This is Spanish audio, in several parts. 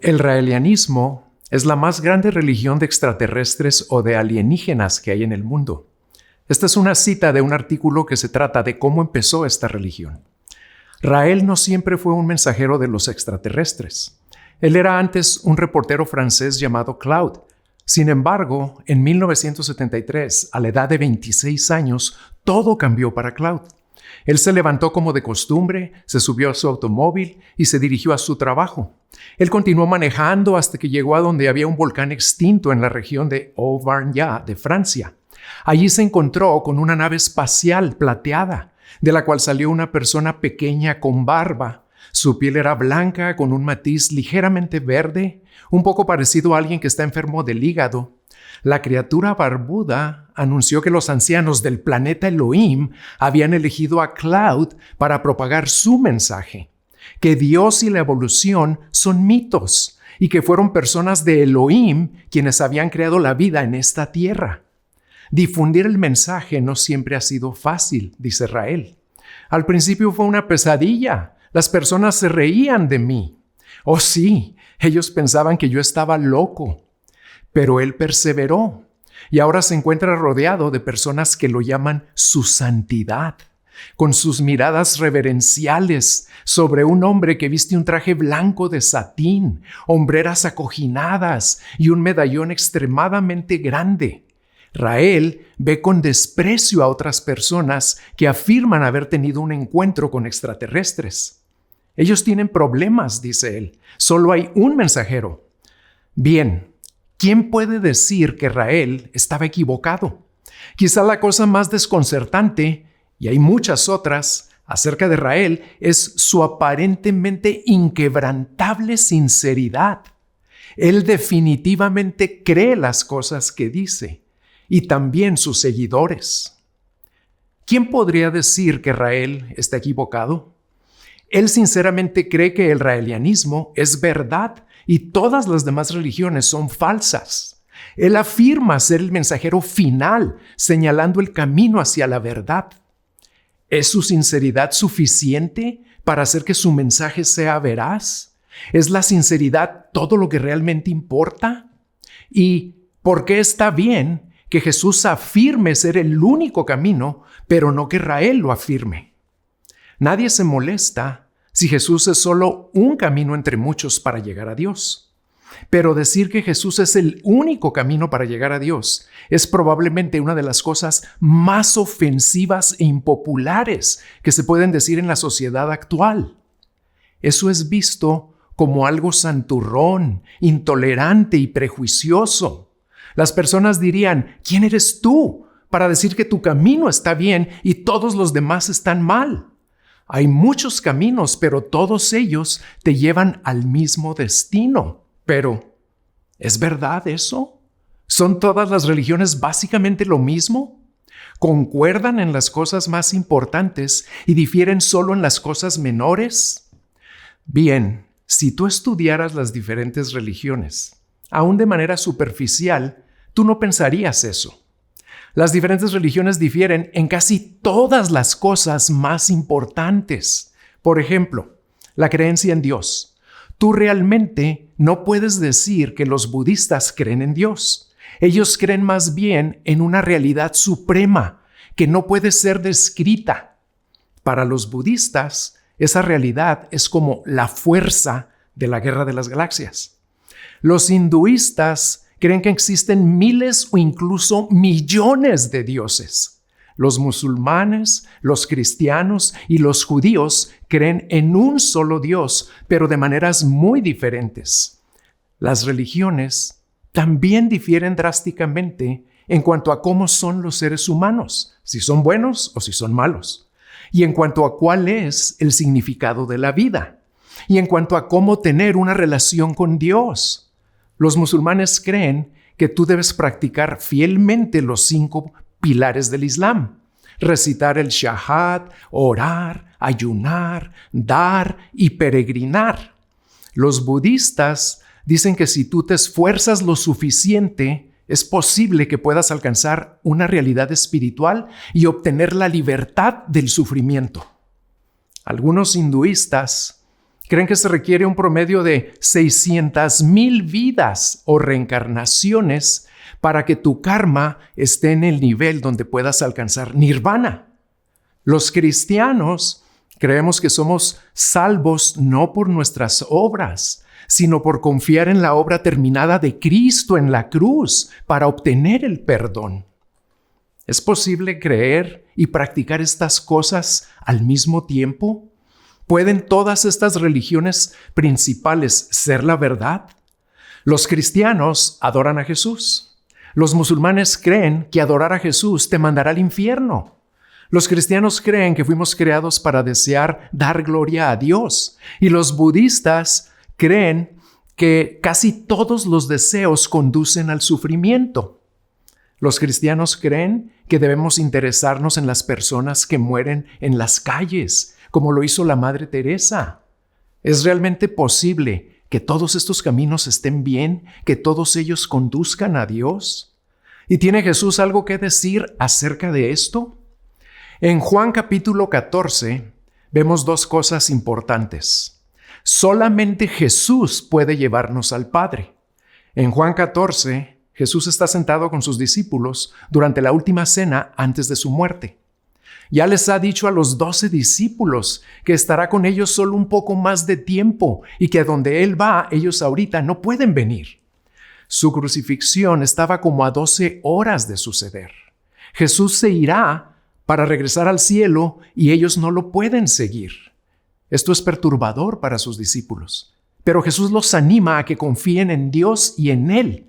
El raelianismo es la más grande religión de extraterrestres o de alienígenas que hay en el mundo. Esta es una cita de un artículo que se trata de cómo empezó esta religión. Rael no siempre fue un mensajero de los extraterrestres. Él era antes un reportero francés llamado Claude. Sin embargo, en 1973, a la edad de 26 años, todo cambió para Claude. Él se levantó como de costumbre, se subió a su automóvil y se dirigió a su trabajo. Él continuó manejando hasta que llegó a donde había un volcán extinto en la región de Auvergne de Francia. Allí se encontró con una nave espacial plateada, de la cual salió una persona pequeña con barba. Su piel era blanca con un matiz ligeramente verde, un poco parecido a alguien que está enfermo del hígado. La criatura barbuda anunció que los ancianos del planeta Elohim habían elegido a Claude para propagar su mensaje, que Dios y la evolución son mitos y que fueron personas de Elohim quienes habían creado la vida en esta tierra. Difundir el mensaje no siempre ha sido fácil, dice Rael. Al principio fue una pesadilla. Las personas se reían de mí. Oh sí, ellos pensaban que yo estaba loco. Pero él perseveró y ahora se encuentra rodeado de personas que lo llaman su santidad, con sus miradas reverenciales sobre un hombre que viste un traje blanco de satín, hombreras acoginadas y un medallón extremadamente grande. Rael ve con desprecio a otras personas que afirman haber tenido un encuentro con extraterrestres. Ellos tienen problemas, dice él. Solo hay un mensajero. Bien, ¿quién puede decir que Rael estaba equivocado? Quizá la cosa más desconcertante, y hay muchas otras, acerca de Rael es su aparentemente inquebrantable sinceridad. Él definitivamente cree las cosas que dice, y también sus seguidores. ¿Quién podría decir que Rael está equivocado? Él sinceramente cree que el raelianismo es verdad y todas las demás religiones son falsas. Él afirma ser el mensajero final, señalando el camino hacia la verdad. ¿Es su sinceridad suficiente para hacer que su mensaje sea veraz? ¿Es la sinceridad todo lo que realmente importa? ¿Y por qué está bien que Jesús afirme ser el único camino, pero no que Rael lo afirme? Nadie se molesta si Jesús es solo un camino entre muchos para llegar a Dios. Pero decir que Jesús es el único camino para llegar a Dios es probablemente una de las cosas más ofensivas e impopulares que se pueden decir en la sociedad actual. Eso es visto como algo santurrón, intolerante y prejuicioso. Las personas dirían, ¿quién eres tú para decir que tu camino está bien y todos los demás están mal? Hay muchos caminos, pero todos ellos te llevan al mismo destino. Pero, ¿es verdad eso? ¿Son todas las religiones básicamente lo mismo? ¿Concuerdan en las cosas más importantes y difieren solo en las cosas menores? Bien, si tú estudiaras las diferentes religiones, aún de manera superficial, tú no pensarías eso. Las diferentes religiones difieren en casi todas las cosas más importantes. Por ejemplo, la creencia en Dios. Tú realmente no puedes decir que los budistas creen en Dios. Ellos creen más bien en una realidad suprema que no puede ser descrita. Para los budistas, esa realidad es como la fuerza de la guerra de las galaxias. Los hinduistas creen que existen miles o incluso millones de dioses. Los musulmanes, los cristianos y los judíos creen en un solo Dios, pero de maneras muy diferentes. Las religiones también difieren drásticamente en cuanto a cómo son los seres humanos, si son buenos o si son malos, y en cuanto a cuál es el significado de la vida, y en cuanto a cómo tener una relación con Dios. Los musulmanes creen que tú debes practicar fielmente los 5 pilares del Islam. Recitar el Shahad, orar, ayunar, dar y peregrinar. Los budistas dicen que si tú te esfuerzas lo suficiente, es posible que puedas alcanzar una realidad espiritual y obtener la libertad del sufrimiento. Algunos hinduistas Creen que se requiere un promedio de 600,000 vidas o reencarnaciones para que tu karma esté en el nivel donde puedas alcanzar nirvana. Los cristianos creemos que somos salvos no por nuestras obras, sino por confiar en la obra terminada de Cristo en la cruz para obtener el perdón. ¿Es posible creer y practicar estas cosas al mismo tiempo? ¿Pueden todas estas religiones principales ser la verdad? Los cristianos adoran a Jesús. Los musulmanes creen que adorar a Jesús te mandará al infierno. Los cristianos creen que fuimos creados para desear dar gloria a Dios. Y los budistas creen que casi todos los deseos conducen al sufrimiento. Los cristianos creen que debemos interesarnos en las personas que mueren en las calles, como lo hizo la Madre Teresa. ¿Es realmente posible que todos estos caminos estén bien, que todos ellos conduzcan a Dios? ¿Y tiene Jesús algo que decir acerca de esto? En Juan capítulo 14 vemos dos cosas importantes. Solamente Jesús puede llevarnos al Padre. En Juan 14, Jesús está sentado con sus discípulos durante la última cena antes de su muerte. Ya les ha dicho a los 12 discípulos que estará con ellos solo un poco más de tiempo y que a donde Él va, ellos ahorita no pueden venir. Su crucifixión estaba como a 12 horas de suceder. Jesús se irá para regresar al cielo y ellos no lo pueden seguir. Esto es perturbador para sus discípulos, pero Jesús los anima a que confíen en Dios y en Él.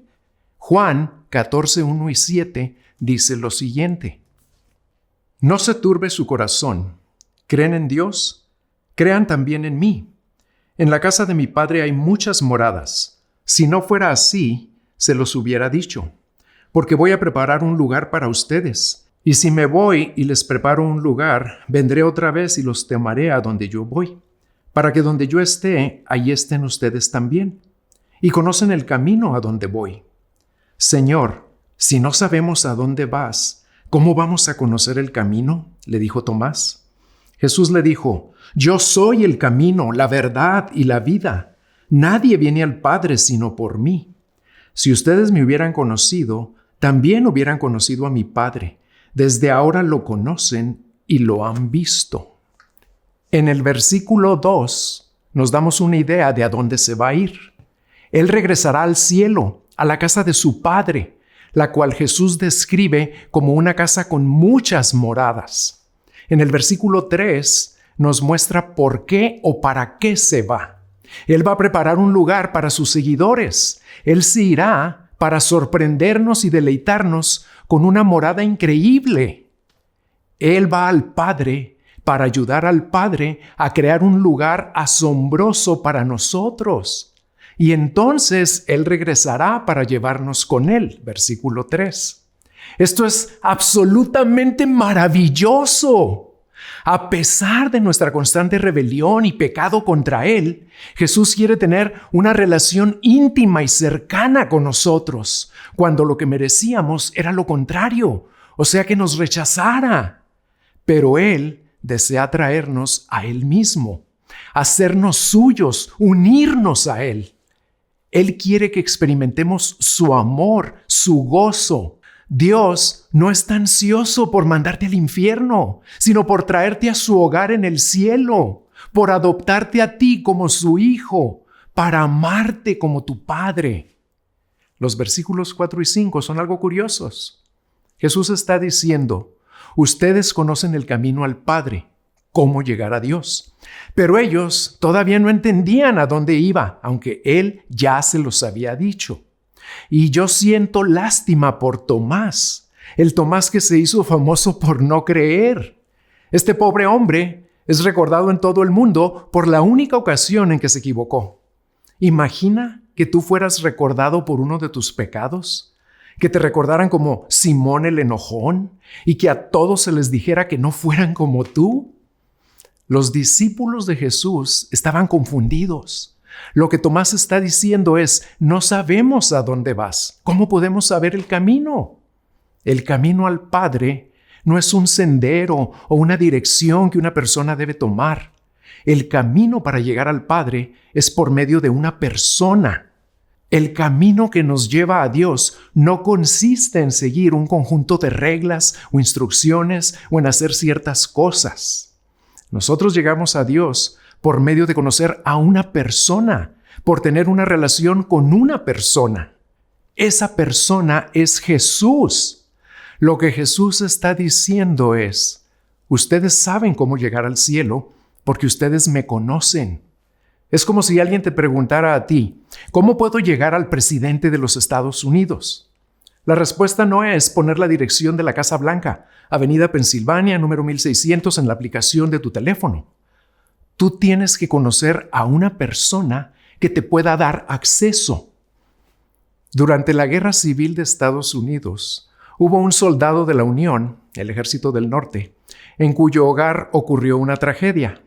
Juan 14, 1 y 7 dice lo siguiente: No se turbe su corazón. ¿Creen en Dios? Crean también en mí. En la casa de mi Padre hay muchas moradas. Si no fuera así, se los hubiera dicho, porque voy a preparar un lugar para ustedes. Y si me voy y les preparo un lugar, vendré otra vez y los tomaré a donde yo voy, para que donde yo esté, allí estén ustedes también. Y conocen el camino a donde voy. Señor, si no sabemos a dónde vas, ¿cómo vamos a conocer el camino?, le dijo Tomás. Jesús le dijo: Yo soy el camino, la verdad y la vida. Nadie viene al Padre sino por mí. Si ustedes me hubieran conocido, también hubieran conocido a mi Padre. Desde ahora lo conocen y lo han visto. En el versículo 2 nos damos una idea de a dónde se va a ir. Él regresará al cielo, a la casa de su Padre, la cual Jesús describe como una casa con muchas moradas. En el versículo 3 nos muestra por qué o para qué se va. Él va a preparar un lugar para sus seguidores. Él se irá para sorprendernos y deleitarnos con una morada increíble. Él va al Padre para ayudar al Padre a crear un lugar asombroso para nosotros. Y entonces Él regresará para llevarnos con Él. Versículo 3. Esto es absolutamente maravilloso. A pesar de nuestra constante rebelión y pecado contra Él, Jesús quiere tener una relación íntima y cercana con nosotros, cuando lo que merecíamos era lo contrario, o sea, que nos rechazara. Pero Él desea traernos a Él mismo, hacernos suyos, unirnos a Él. Él quiere que experimentemos su amor, su gozo. Dios no está ansioso por mandarte al infierno, sino por traerte a su hogar en el cielo, por adoptarte a ti como su hijo, para amarte como tu Padre. Los versículos 4 y 5 son algo curiosos. Jesús está diciendo: ustedes conocen el camino al Padre, cómo llegar a Dios. Pero ellos todavía no entendían a dónde iba, aunque Él ya se los había dicho. Y yo siento lástima por Tomás, el Tomás que se hizo famoso por no creer. Este pobre hombre es recordado en todo el mundo por la única ocasión en que se equivocó. Imagina que tú fueras recordado por uno de tus pecados, que te recordaran como Simón el enojón y que a todos se les dijera que no fueran como tú. Los discípulos de Jesús estaban confundidos. Lo que Tomás está diciendo es: no sabemos a dónde vas. ¿Cómo podemos saber el camino? El camino al Padre no es un sendero o una dirección que una persona debe tomar. El camino para llegar al Padre es por medio de una persona. El camino que nos lleva a Dios no consiste en seguir un conjunto de reglas o instrucciones o en hacer ciertas cosas. Nosotros llegamos a Dios por medio de conocer a una persona, por tener una relación con una persona. Esa persona es Jesús. Lo que Jesús está diciendo es: ustedes saben cómo llegar al cielo porque ustedes me conocen. Es como si alguien te preguntara a ti: ¿cómo puedo llegar al presidente de los Estados Unidos? La respuesta no es poner la dirección de la Casa Blanca, Avenida Pensilvania, número 1600, en la aplicación de tu teléfono. Tú tienes que conocer a una persona que te pueda dar acceso. Durante la Guerra Civil de Estados Unidos, hubo un soldado de la Unión, el Ejército del Norte, en cuyo hogar ocurrió una tragedia.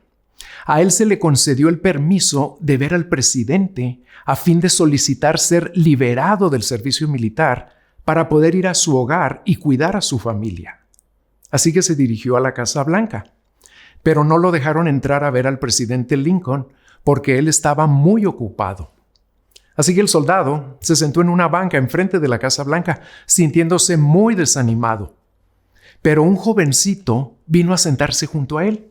A él se le concedió el permiso de ver al presidente a fin de solicitar ser liberado del servicio militar para poder ir a su hogar y cuidar a su familia. Así que se dirigió a la Casa Blanca, pero no lo dejaron entrar a ver al presidente Lincoln porque él estaba muy ocupado. Así que el soldado se sentó en una banca enfrente de la Casa Blanca, sintiéndose muy desanimado. Pero un jovencito vino a sentarse junto a él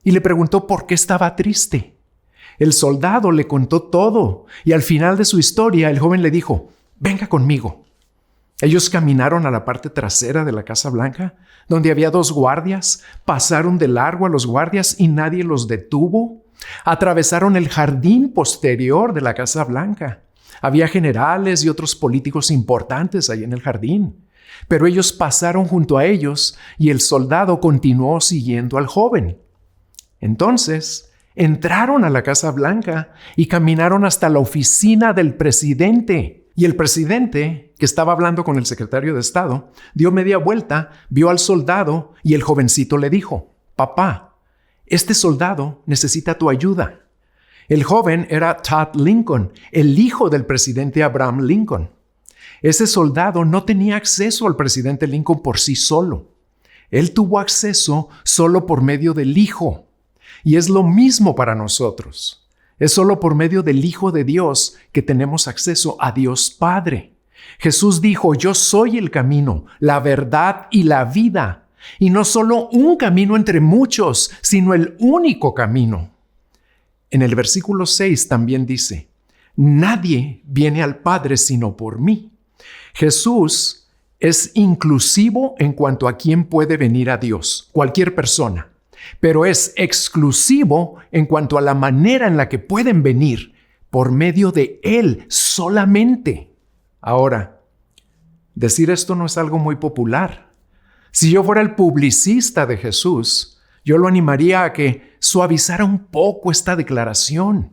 y le preguntó por qué estaba triste. El soldado le contó todo y al final de su historia el joven le dijo: venga conmigo. Ellos caminaron a la parte trasera de la Casa Blanca, donde había 2 guardias, pasaron de largo a los guardias y nadie los detuvo. Atravesaron el jardín posterior de la Casa Blanca. Había generales y otros políticos importantes ahí en el jardín, pero ellos pasaron junto a ellos y el soldado continuó siguiendo al joven. Entonces, entraron a la Casa Blanca y caminaron hasta la oficina del presidente. Y el presidente, que estaba hablando con el secretario de Estado, dio media vuelta, vio al soldado y el jovencito le dijo: papá, este soldado necesita tu ayuda. El joven era Todd Lincoln, el hijo del presidente Abraham Lincoln. Ese soldado no tenía acceso al presidente Lincoln por sí solo. Él tuvo acceso solo por medio del Hijo. Y es lo mismo para nosotros. Es solo por medio del Hijo de Dios que tenemos acceso a Dios Padre. Jesús dijo: yo soy el camino, la verdad y la vida. Y no solo un camino entre muchos, sino el único camino. En el versículo 6 también dice: nadie viene al Padre sino por mí. Jesús es inclusivo en cuanto a quién puede venir a Dios, cualquier persona. Pero es exclusivo en cuanto a la manera en la que pueden venir, por medio de Él solamente. Ahora, decir esto no es algo muy popular. Si yo fuera el publicista de Jesús, yo lo animaría a que suavizara un poco esta declaración.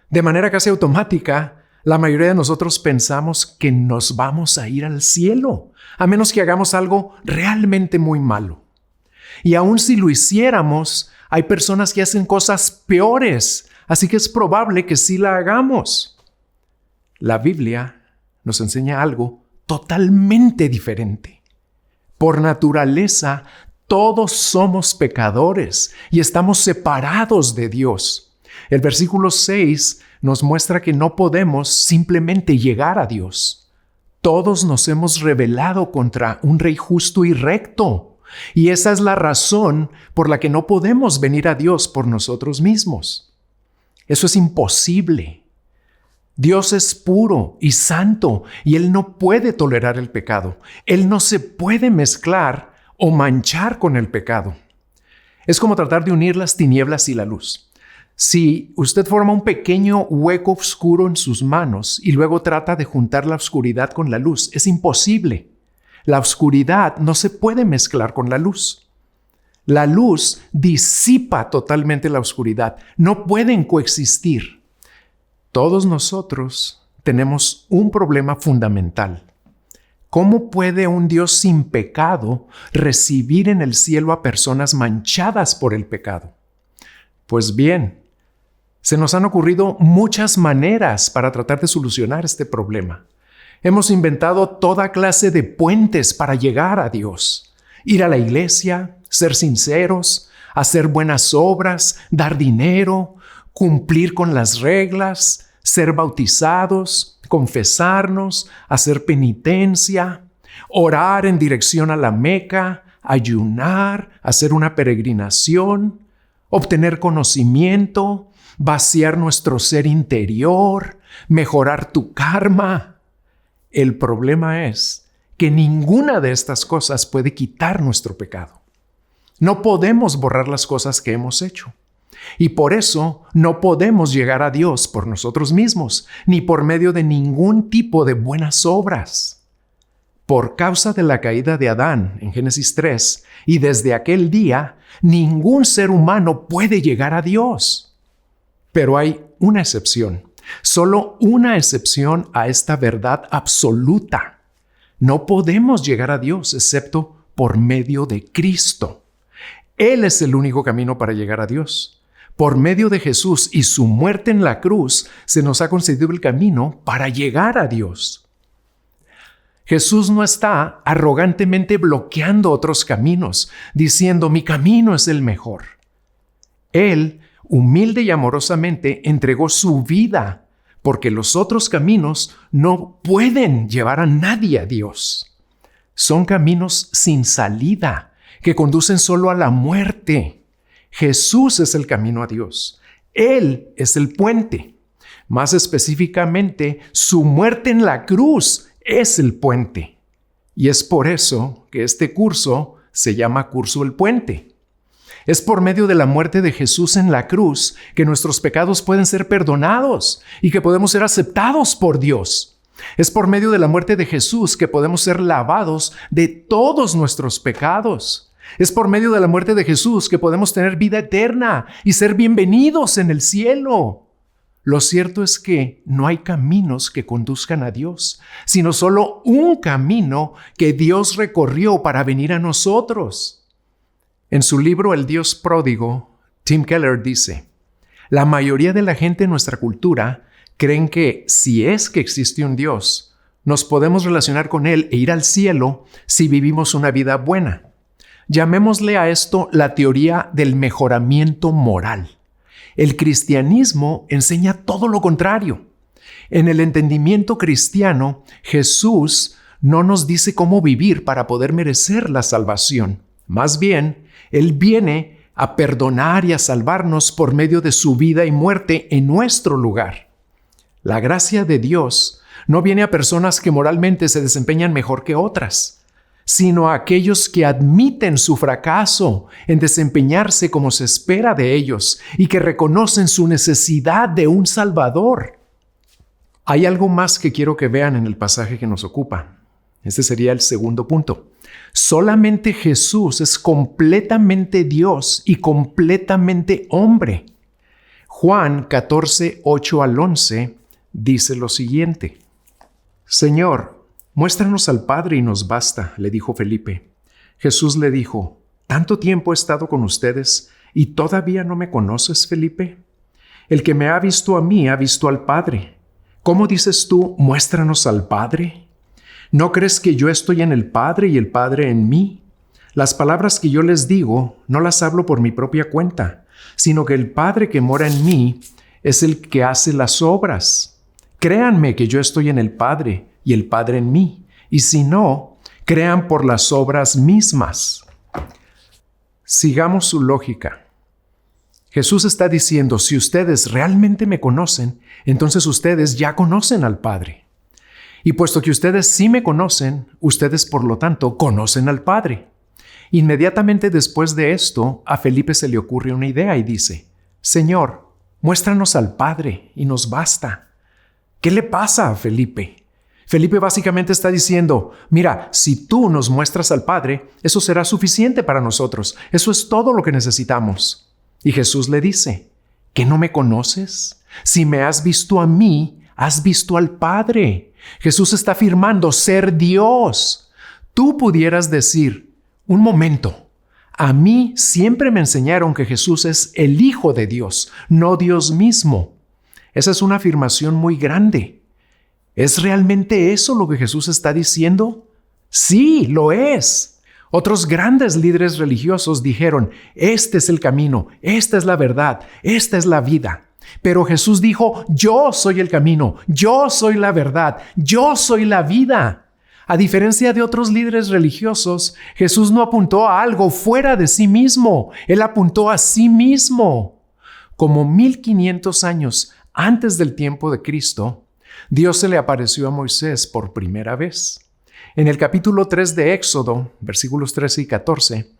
De manera casi automática, la mayoría de nosotros pensamos que nos vamos a ir al cielo, a menos que hagamos algo realmente muy malo. Y aun si lo hiciéramos, hay personas que hacen cosas peores, así que es probable que sí la hagamos. La Biblia nos enseña algo totalmente diferente. Por naturaleza, todos somos pecadores y estamos separados de Dios. El versículo 6 nos muestra que no podemos simplemente llegar a Dios. Todos nos hemos rebelado contra un Rey justo y recto. Y esa es la razón por la que no podemos venir a Dios por nosotros mismos. Eso es imposible. Dios es puro y santo y Él no puede tolerar el pecado. Él no se puede mezclar o manchar con el pecado. Es como tratar de unir las tinieblas y la luz. Si usted forma un pequeño hueco oscuro en sus manos y luego trata de juntar la oscuridad con la luz, es imposible. La oscuridad no se puede mezclar con la luz. La luz disipa totalmente la oscuridad. No pueden coexistir. Todos nosotros tenemos un problema fundamental. ¿Cómo puede un Dios sin pecado recibir en el cielo a personas manchadas por el pecado? Pues bien, se nos han ocurrido muchas maneras para tratar de solucionar este problema. Hemos inventado toda clase de puentes para llegar a Dios. Ir a la iglesia, ser sinceros, hacer buenas obras, dar dinero, cumplir con las reglas, ser bautizados, confesarnos, hacer penitencia, orar en dirección a la Meca, ayunar, hacer una peregrinación, obtener conocimiento, vaciar nuestro ser interior, mejorar tu karma. El problema es que ninguna de estas cosas puede quitar nuestro pecado. No podemos borrar las cosas que hemos hecho. Y por eso no podemos llegar a Dios por nosotros mismos, ni por medio de ningún tipo de buenas obras. Por causa de la caída de Adán en Génesis 3, y desde aquel día, ningún ser humano puede llegar a Dios. Pero hay una excepción, solo una excepción a esta verdad absoluta. No podemos llegar a Dios excepto por medio de Cristo. Él es el único camino para llegar a Dios. Por medio de Jesús y su muerte en la cruz, se nos ha concedido el camino para llegar a Dios. Jesús no está arrogantemente bloqueando otros caminos, diciendo, mi camino es el mejor. Él, humilde y amorosamente, entregó su vida, porque los otros caminos no pueden llevar a nadie a Dios. Son caminos sin salida, que conducen solo a la muerte. Jesús es el camino a Dios. Él es el puente. Más específicamente, su muerte en la cruz es el puente. Y es por eso que este curso se llama Curso el Puente. Es por medio de la muerte de Jesús en la cruz que nuestros pecados pueden ser perdonados y que podemos ser aceptados por Dios. Es por medio de la muerte de Jesús que podemos ser lavados de todos nuestros pecados. Es por medio de la muerte de Jesús que podemos tener vida eterna y ser bienvenidos en el cielo. Lo cierto es que no hay caminos que conduzcan a Dios, sino solo un camino que Dios recorrió para venir a nosotros. En su libro El Dios Pródigo, Tim Keller dice, la mayoría de la gente en nuestra cultura creen que si es que existe un Dios, nos podemos relacionar con Él e ir al cielo si vivimos una vida buena. Llamémosle a esto la teoría del mejoramiento moral. El cristianismo enseña todo lo contrario. En el entendimiento cristiano, Jesús no nos dice cómo vivir para poder merecer la salvación. Más bien, Él viene a perdonar y a salvarnos por medio de su vida y muerte en nuestro lugar. La gracia de Dios no viene a personas que moralmente se desempeñan mejor que otras, sino a aquellos que admiten su fracaso en desempeñarse como se espera de ellos y que reconocen su necesidad de un Salvador. Hay algo más que quiero que vean en el pasaje que nos ocupa. Este sería el segundo punto. Solamente Jesús es completamente Dios y completamente hombre. Juan 14, 8 al 11 dice lo siguiente. Señor, muéstranos al Padre y nos basta, le dijo Felipe. Jesús le dijo, ¿tanto tiempo he estado con ustedes y todavía no me conoces, Felipe? El que me ha visto a mí ha visto al Padre. ¿Cómo dices tú, muéstranos al Padre? ¿No crees que yo estoy en el Padre y el Padre en mí? Las palabras que yo les digo no las hablo por mi propia cuenta, sino que el Padre que mora en mí es el que hace las obras. Créanme que yo estoy en el Padre y el Padre en mí, y si no, crean por las obras mismas. Sigamos su lógica. Jesús está diciendo, si ustedes realmente me conocen, entonces ustedes ya conocen al Padre. Y puesto que ustedes sí me conocen, ustedes por lo tanto conocen al Padre. Inmediatamente después de esto, a Felipe se le ocurre una idea y dice, Señor, muéstranos al Padre y nos basta. ¿Qué le pasa a Felipe? Felipe básicamente está diciendo, mira, si tú nos muestras al Padre, eso será suficiente para nosotros. Eso es todo lo que necesitamos. Y Jesús le dice, ¿que no me conoces? Si me has visto a mí, has visto al Padre. Jesús está afirmando ser Dios. Tú pudieras decir, un momento, a mí siempre me enseñaron que Jesús es el Hijo de Dios, no Dios mismo. Esa es una afirmación muy grande. ¿Es realmente eso lo que Jesús está diciendo? Sí, lo es. Otros grandes líderes religiosos dijeron, este es el camino, esta es la verdad, esta es la vida. Pero Jesús dijo, yo soy el camino, yo soy la verdad, yo soy la vida. A diferencia de otros líderes religiosos, Jesús no apuntó a algo fuera de sí mismo, Él apuntó a sí mismo. Como 1500 años antes del tiempo de Cristo, Dios se le apareció a Moisés por primera vez. En el capítulo 3 de Éxodo, versículos 13 y 14,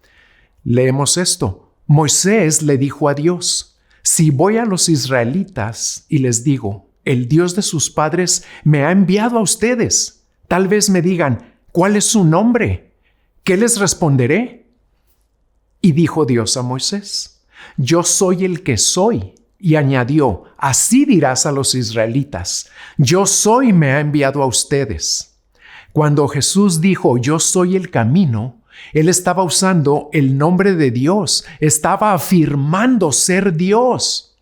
leemos esto. Moisés le dijo a Dios, si voy a los israelitas y les digo, el Dios de sus padres me ha enviado a ustedes, tal vez me digan, ¿cuál es su nombre? ¿Qué les responderé? Y dijo Dios a Moisés, yo soy el que soy. Y añadió, así dirás a los israelitas, yo soy me ha enviado a ustedes. Cuando Jesús dijo, yo soy el camino, Él estaba usando el nombre de Dios, estaba afirmando ser Dios.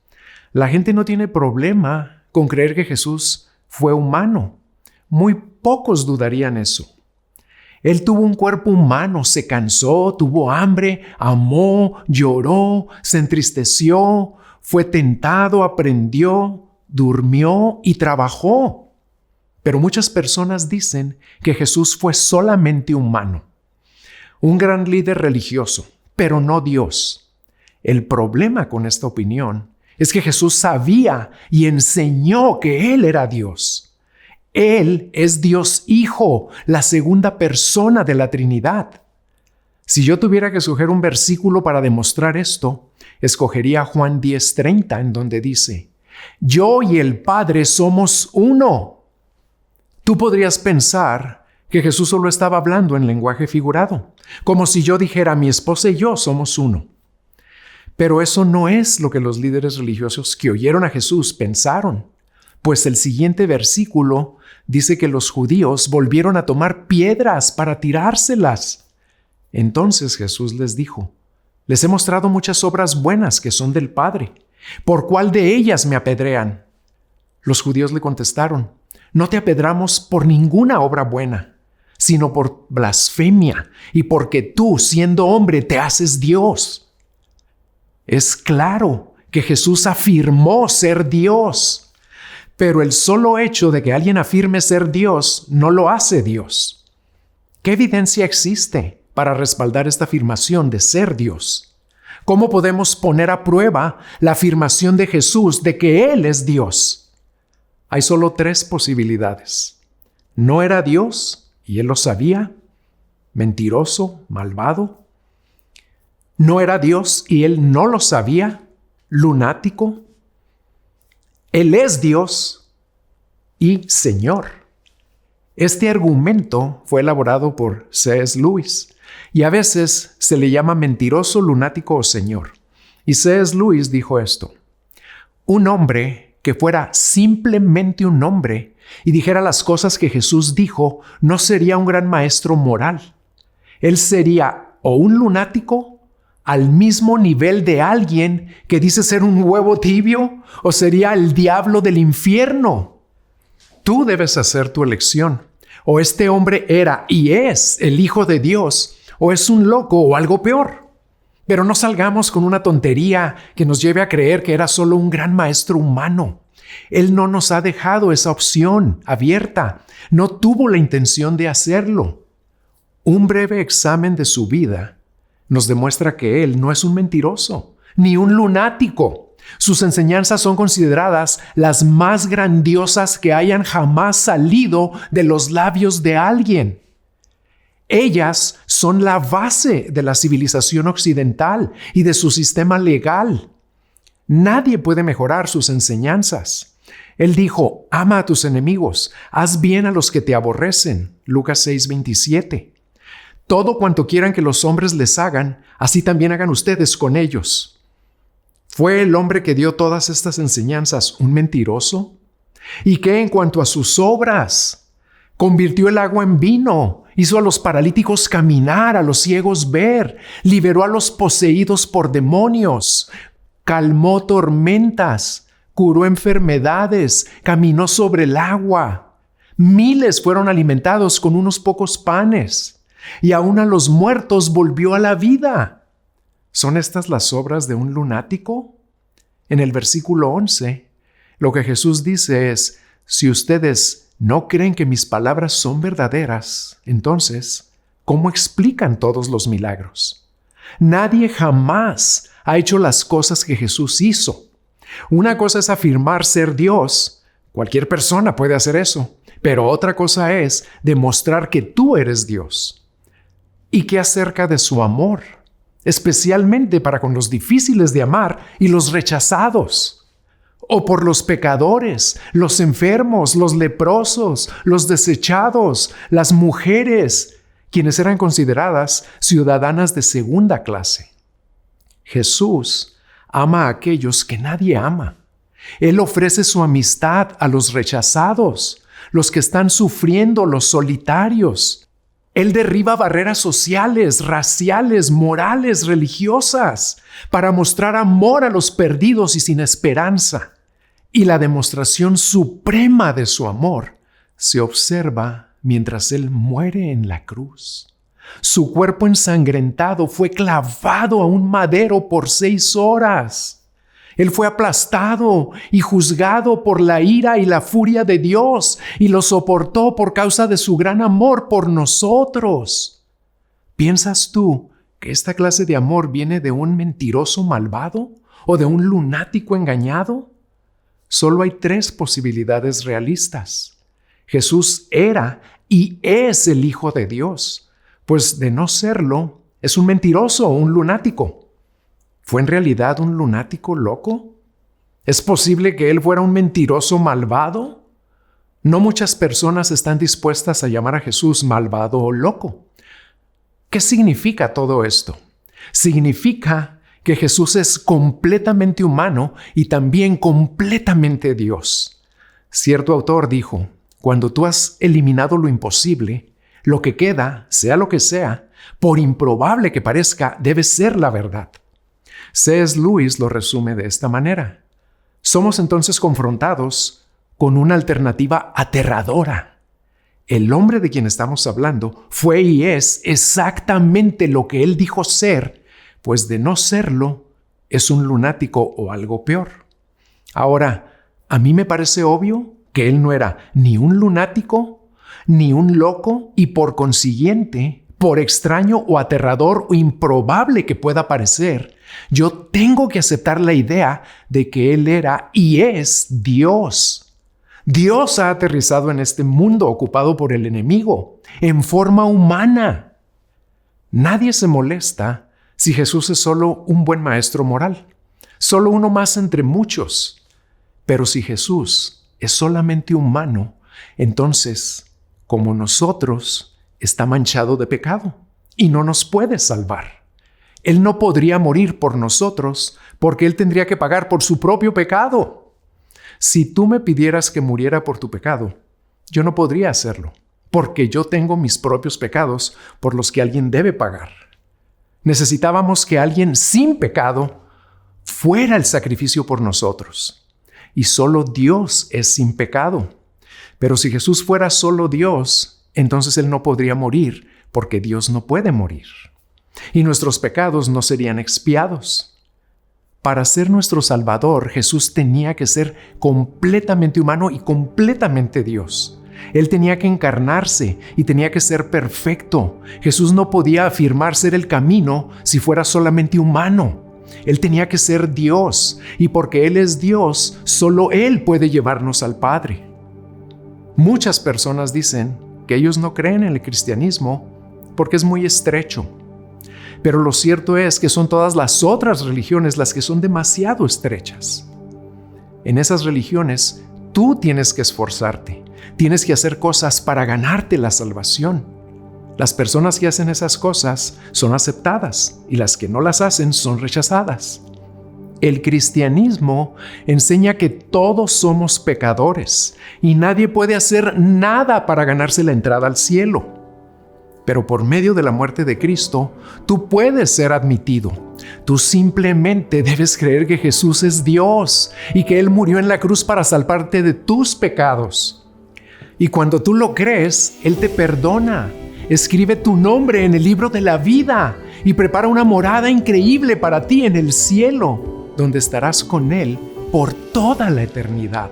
La gente no tiene problema con creer que Jesús fue humano. Muy pocos dudarían eso. Él tuvo un cuerpo humano, se cansó, tuvo hambre, amó, lloró, se entristeció, fue tentado, aprendió, durmió y trabajó. Pero muchas personas dicen que Jesús fue solamente humano, un gran líder religioso, pero no Dios. El problema con esta opinión es que Jesús sabía y enseñó que Él era Dios. Él es Dios Hijo, la segunda persona de la Trinidad. Si yo tuviera que escoger un versículo para demostrar esto, escogería Juan 10:30, en donde dice, yo y el Padre somos uno. Tú podrías pensar que Jesús solo estaba hablando en lenguaje figurado, como si yo dijera, mi esposa y yo somos uno. Pero eso no es lo que los líderes religiosos que oyeron a Jesús pensaron, pues el siguiente versículo dice que los judíos volvieron a tomar piedras para tirárselas. Entonces Jesús les dijo, les he mostrado muchas obras buenas que son del Padre. ¿Por cuál de ellas me apedrean? Los judíos le contestaron, no te apedramos por ninguna obra buena, sino por blasfemia y porque tú, siendo hombre, te haces Dios. Es claro que Jesús afirmó ser Dios, pero el solo hecho de que alguien afirme ser Dios no lo hace Dios. ¿Qué evidencia existe para respaldar esta afirmación de ser Dios? ¿Cómo podemos poner a prueba la afirmación de Jesús de que Él es Dios? Hay solo 3 posibilidades. No era Dios y Él lo sabía, mentiroso, malvado. No era Dios y Él no lo sabía, lunático. Él es Dios y Señor. Este argumento fue elaborado por C.S. Lewis y a veces se le llama mentiroso, lunático o Señor. Y C.S. Lewis dijo esto, un hombre que fuera simplemente un hombre y dijera las cosas que Jesús dijo, no sería un gran maestro moral. Él sería o un lunático al mismo nivel de alguien que dice ser un huevo tibio, o sería el diablo del infierno. Tú debes hacer tu elección. O este hombre era y es el Hijo de Dios, o es un loco o algo peor. Pero no salgamos con una tontería que nos lleve a creer que era solo un gran maestro humano. Él no nos ha dejado esa opción abierta. No tuvo la intención de hacerlo. Un breve examen de su vida nos demuestra que Él no es un mentiroso, ni un lunático. Sus enseñanzas son consideradas las más grandiosas que hayan jamás salido de los labios de alguien. Ellas son la base de la civilización occidental y de su sistema legal. Nadie puede mejorar sus enseñanzas. Él dijo, ama a tus enemigos, haz bien a los que te aborrecen. Lucas 6:27. Todo cuanto quieran que los hombres les hagan, así también hagan ustedes con ellos. ¿Fue el hombre que dio todas estas enseñanzas un mentiroso? ¿Y qué en cuanto a sus obras? Convirtió el agua en vino, hizo a los paralíticos caminar, a los ciegos ver, liberó a los poseídos por demonios, calmó tormentas, curó enfermedades, caminó sobre el agua. Miles fueron alimentados con unos pocos panes. y aún a los muertos volvió a la vida. ¿Son estas las obras de un lunático? En el versículo 11, lo que Jesús dice es: si ustedes no creen que mis palabras son verdaderas, entonces, ¿cómo explican todos los milagros? Nadie jamás ha hecho las cosas que Jesús hizo. Una cosa es afirmar ser Dios. Cualquier persona puede hacer eso. Pero otra cosa es demostrar que tú eres Dios. ¿Y qué acerca de su amor? Especialmente para con los difíciles de amar y los rechazados. O por los pecadores, los enfermos, los leprosos, los desechados, las mujeres, quienes eran consideradas ciudadanas de segunda clase. Jesús ama a aquellos que nadie ama. Él ofrece su amistad a los rechazados, los que están sufriendo, los solitarios. Él derriba barreras sociales, raciales, morales, religiosas, para mostrar amor a los perdidos y sin esperanza. Y la demostración suprema de su amor se observa mientras Él muere en la cruz. Su cuerpo ensangrentado fue clavado a un madero por 6 horas. Él fue aplastado y juzgado por la ira y la furia de Dios y lo soportó por causa de su gran amor por nosotros. ¿Piensas tú que esta clase de amor viene de un mentiroso malvado o de un lunático engañado? Solo hay 3 posibilidades realistas. Jesús era y es el Hijo de Dios. Pues de no serlo, es un mentiroso o un lunático. ¿Fue en realidad un lunático loco? ¿Es posible que él fuera un mentiroso malvado? No muchas personas están dispuestas a llamar a Jesús malvado o loco. ¿Qué significa todo esto? Significa que Jesús es completamente humano y también completamente Dios. Cierto autor dijo: cuando tú has eliminado lo imposible, lo que queda, sea lo que sea, por improbable que parezca, debe ser la verdad. C.S. Lewis lo resume de esta manera: somos entonces confrontados con una alternativa aterradora. El hombre de quien estamos hablando fue y es exactamente lo que él dijo ser, pues de no serlo, es un lunático o algo peor. Ahora, a mí me parece obvio que él no era ni un lunático, ni un loco, y por consiguiente, por extraño o aterrador o improbable que pueda parecer, yo tengo que aceptar la idea de que Él era y es Dios. Dios ha aterrizado en este mundo ocupado por el enemigo, en forma humana. Nadie se molesta si Jesús es solo un buen maestro moral, solo uno más entre muchos. Pero si Jesús es solamente humano, entonces, como nosotros, está manchado de pecado y no nos puede salvar. Él no podría morir por nosotros porque Él tendría que pagar por su propio pecado. Si tú me pidieras que muriera por tu pecado, yo no podría hacerlo, porque yo tengo mis propios pecados por los que alguien debe pagar. Necesitábamos que alguien sin pecado fuera el sacrificio por nosotros. Y solo Dios es sin pecado. Pero si Jesús fuera solo Dios, entonces Él no podría morir, porque Dios no puede morir. Y nuestros pecados no serían expiados. Para ser nuestro Salvador, Jesús tenía que ser completamente humano y completamente Dios. Él tenía que encarnarse y tenía que ser perfecto. Jesús no podía afirmar ser el camino si fuera solamente humano. Él tenía que ser Dios, y porque Él es Dios, solo Él puede llevarnos al Padre. Muchas personas dicen que ellos no creen en el cristianismo porque es muy estrecho. Pero lo cierto es que son todas las otras religiones las que son demasiado estrechas. En esas religiones, tú tienes que esforzarte, tienes que hacer cosas para ganarte la salvación. Las personas que hacen esas cosas son aceptadas y las que no las hacen son rechazadas. El cristianismo enseña que todos somos pecadores y nadie puede hacer nada para ganarse la entrada al cielo. Pero por medio de la muerte de Cristo, tú puedes ser admitido. Tú simplemente debes creer que Jesús es Dios y que Él murió en la cruz para salvarte de tus pecados. Y cuando tú lo crees, Él te perdona. escribe tu nombre en el libro de la vida y prepara una morada increíble para ti en el cielo, donde estarás con Él por toda la eternidad.